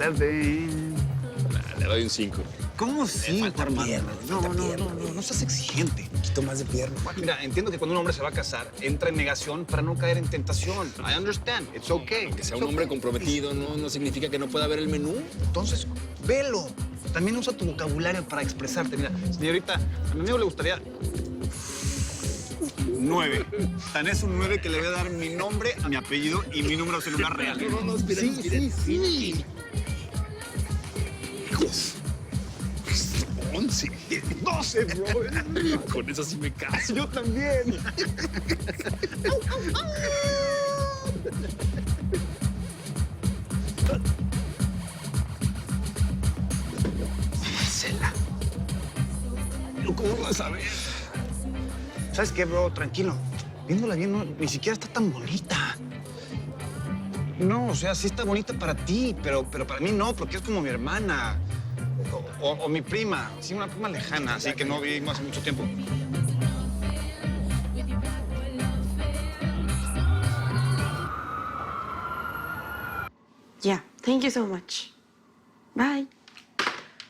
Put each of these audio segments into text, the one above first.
7. Le doy un 5. ¿Cómo sí? Falta pierna, No seas exigente. Un poquito más de pierna. Mira, entiendo que cuando un hombre se va a casar, entra en negación para no caer en tentación. I understand. It's okay. Que sea un hombre comprometido no significa que no pueda ver el menú. Entonces, velo. También usa tu vocabulario para expresarte. Mira, señorita, a mi amigo le gustaría 9. Tan es un 9 que le voy a dar mi nombre a mi apellido y mi número celular real. No, espera, Sí. 11. 12, bro. Con eso sí me caso. Yo también. Marcela. ¿Pero cómo vas a ver? ¿Sabes qué, bro? Tranquilo. Viéndola bien, ni siquiera está tan bonita. No, o sea, sí está bonita para ti, pero para mí no, porque es como mi hermana. O mi prima. Sí, una prima lejana, así que no vivimos hace mucho tiempo. Yeah, thank you so much. Bye.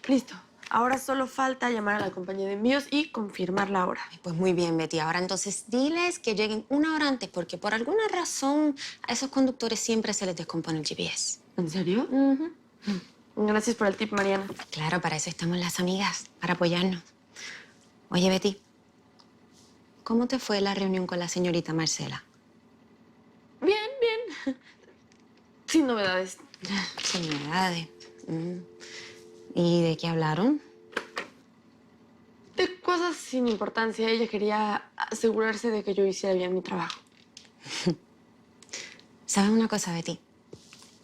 Listo. Ahora solo falta llamar a la compañía de envíos y confirmar la hora. Pues muy bien, Betty. Ahora entonces diles que lleguen 1 hora antes porque por alguna razón a esos conductores siempre se les descompone el GPS. ¿En serio? Gracias por el tip, Mariana. Claro, para eso estamos las amigas, para apoyarnos. Oye, Betty, ¿cómo te fue la reunión con la señorita Marcela? Bien, bien. Sin novedades. Sin novedades. ¿Y de qué hablaron? De cosas sin importancia. Ella quería asegurarse de que yo hiciera bien mi trabajo. ¿Sabes una cosa, Betty?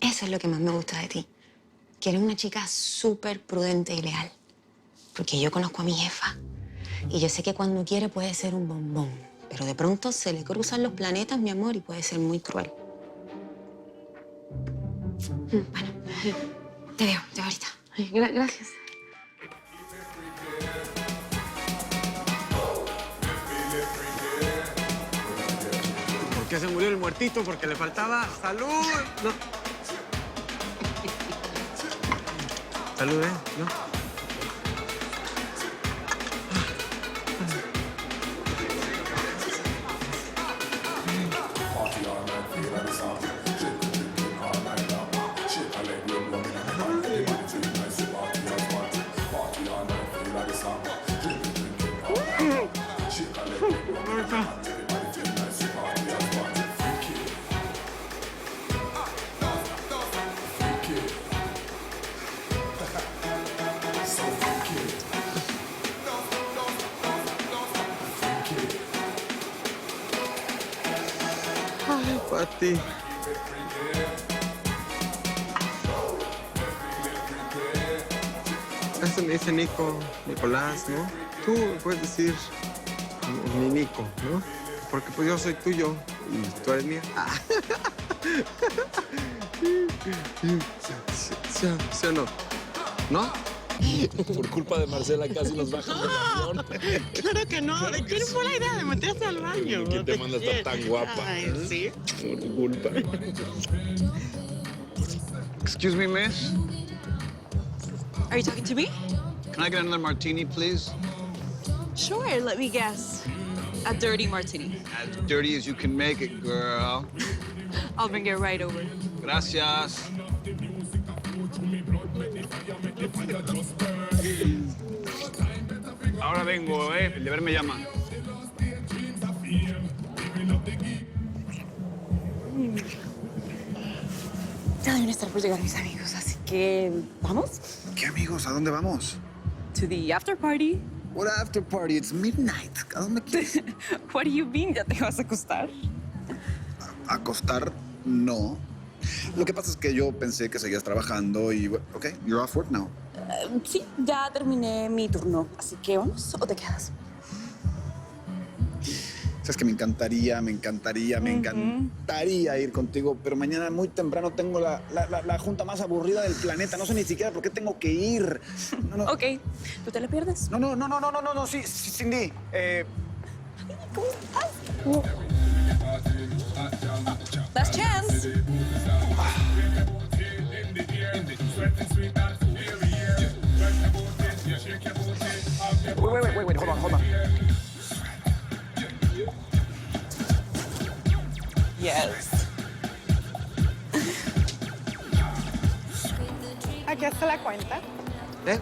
Eso es lo que más me gusta de ti. Que eres una chica súper prudente y leal. Porque yo conozco a mi jefa. Y yo sé que cuando quiere puede ser un bombón. Pero de pronto se le cruzan los planetas, mi amor, y puede ser muy cruel. Bueno, te veo ahorita. Ay, gracias. ¿Por qué se murió el muertito? Porque le faltaba salud. No. Salud, ¿eh? ¿No? Ay, Pati. Eso me dice Nicolás, ¿no? Tú puedes decir mi Nico, ¿no? Porque pues yo soy tuyo y tú eres mía. ¿Sí o no? ¿No? Por culpa de Marcela casi nos bajan del avión. Claro que no. ¿De quién fue la idea de meterse al baño? ¿Quién te manda a estar tan guapa? Ay, sí. Por tu culpa. Excuse me, miss. Are you talking to me? Can I get another martini, please? Sure, let me guess. A dirty martini. As dirty as you can make it, girl. I'll bring it right over. Gracias. Ahora vengo, El deber me llama. Ya deben estar por llegar mis amigos, así que... ¿Vamos? ¿Qué amigos? ¿A dónde vamos? To the after party. What after party? It's midnight. ¿A dónde quieres? What do you mean? ¿Ya te vas a acostar? Acostar, no. Lo que pasa es que yo pensé que seguías trabajando y... OK, you're off work now. Sí, ya terminé mi turno. Así que, ¿vamos o te quedas? Sabes que me encantaría ir contigo, pero mañana muy temprano tengo la junta más aburrida del planeta. No sé ni siquiera por qué tengo que ir. No. OK, ¿tú te la pierdes? No, sí, Cindy. ¿Cómo estás? Last chance. Wait, hold on. Yes. Aquí está la cuenta. ¿Eh?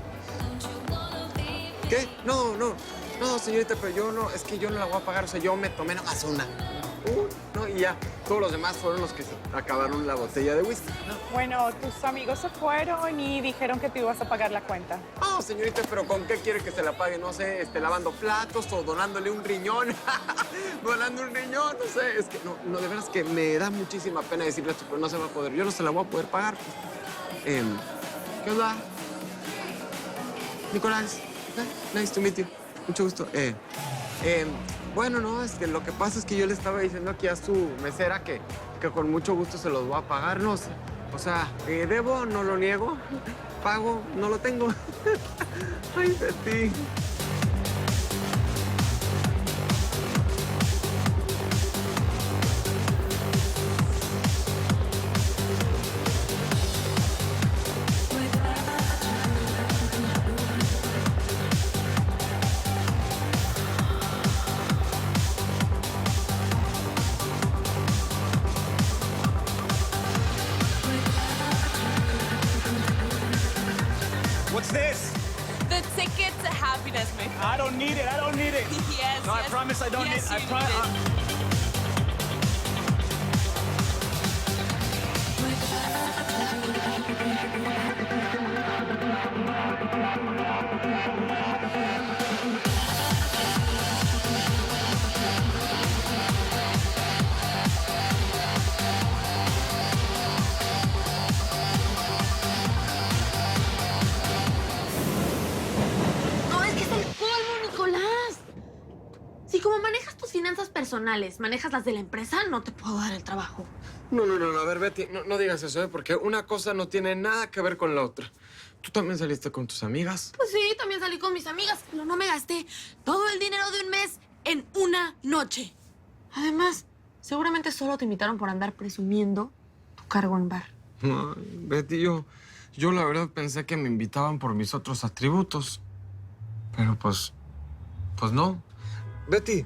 ¿Qué? No, señorita, pero yo no, es que yo no la voy a pagar, o sea, yo me tomé nada más una. No, y ya, todos los demás fueron los que se acabaron la botella de whisky, ¿no? Bueno, tus amigos se fueron y dijeron que tú ibas a pagar la cuenta. No, señorita, pero ¿con qué quiere que se la pague? No sé, lavando platos o donándole un riñón. Donando un riñón, no sé. Es que, no, de veras que me da muchísima pena decirle esto, pero no se va a poder. Yo no se la voy a poder pagar. ¿Qué onda? Nicolás, nice to meet you. Mucho gusto. Bueno, no, es que lo que pasa es que yo le estaba diciendo aquí a su mesera que con mucho gusto se los voy a pagar, no sé. O sea, debo, no lo niego. Pago, no lo tengo. Ay, Betty. What's this? The ticket to happiness, my friend. I don't need it. Yes. No, I yes. promise I don't yes, need. you need it. No, es que es el colmo, Nicolás. Si como manejas tus finanzas personales, manejas las de la empresa, no te puedo dar el trabajo. No, a ver, Betty, no digas eso, ¿eh? Porque una cosa no tiene nada que ver con la otra. ¿Tú también saliste con tus amigas? Pues sí, también salí con mis amigas, pero no me gasté todo el dinero de un mes en una noche. Además, seguramente solo te invitaron por andar presumiendo tu cargo en bar. Ay, Betty, yo la verdad pensé que me invitaban por mis otros atributos. Pero pues no. Betty,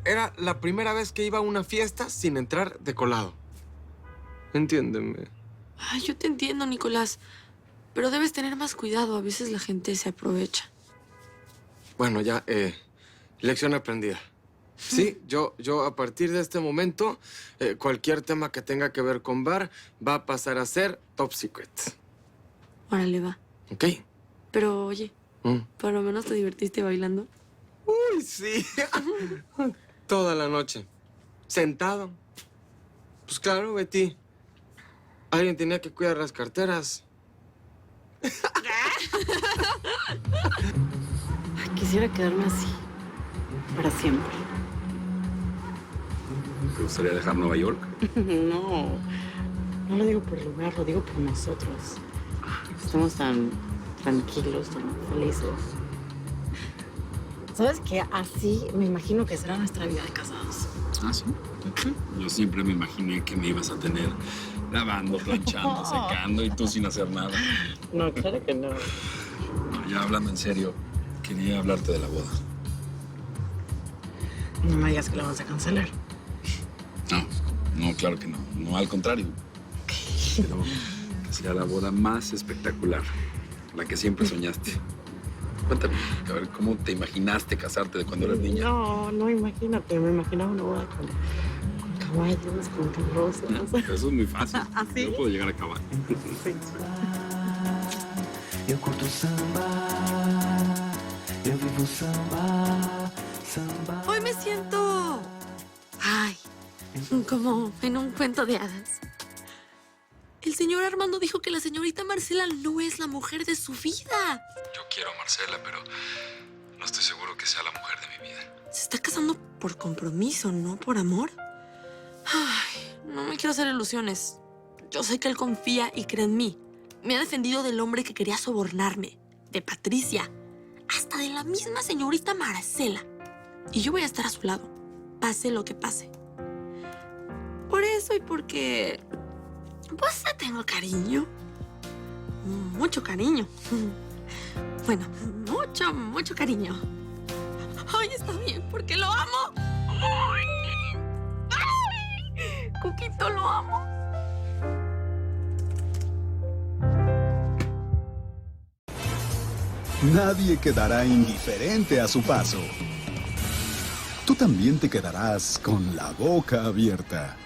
era la primera vez que iba a una fiesta sin entrar de colado. Entiéndeme. Ay, yo te entiendo, Nicolás. Pero debes tener más cuidado. A veces la gente se aprovecha. Bueno, ya, lección aprendida. Sí, yo a partir de este momento, cualquier tema que tenga que ver con bar va a pasar a ser top secret. Órale, va. ¿Ok? Pero, oye, Mm. ¿por lo menos te divertiste bailando? Uy, sí. Toda la noche. Sentado. Pues claro, Betty. Alguien tenía que cuidar las carteras. Quisiera quedarme así. Para siempre. ¿Te gustaría dejar Nueva York? No. No lo digo por el lugar, lo digo por nosotros. Estamos tan tranquilos, tan felices. ¿Sabes qué? Así me imagino que será nuestra vida de casados. Ah, sí. Yo siempre me imaginé que me ibas a tener lavando, planchando, secando y tú sin hacer nada. No, claro que no. No, ya hablando en serio, quería hablarte de la boda. No me digas que la vamos a cancelar. No, claro que no. No, al contrario. Pero que sea la boda más espectacular, la que siempre soñaste. Cuéntame, a ver, ¿cómo te imaginaste casarte de cuando eras niña? No, imagínate. Me imaginaba una boda con caballos, con carrozas. Eso es muy fácil. ¿Ah, sí? Yo puedo llegar a acabar. Eu curto samba, eu vivo samba. Hoy me siento... Ay, como en un cuento de hadas. El señor Armando dijo que la señorita Marcela no es la mujer de su vida. Yo quiero a Marcela, pero no estoy seguro que sea la mujer de mi vida. Se está casando por compromiso, no por amor. Ay, no me quiero hacer ilusiones. Yo sé que él confía y cree en mí. Me ha defendido del hombre que quería sobornarme, de Patricia, hasta de la misma señorita Marcela. Y yo voy a estar a su lado, pase lo que pase. Por eso y porque... pues le tengo cariño. mucho cariño. Bueno, mucho cariño. Ay, está bien, porque lo amo. Ay, Cuquito, lo amo. Nadie quedará indiferente a su paso. Tú también te quedarás con la boca abierta.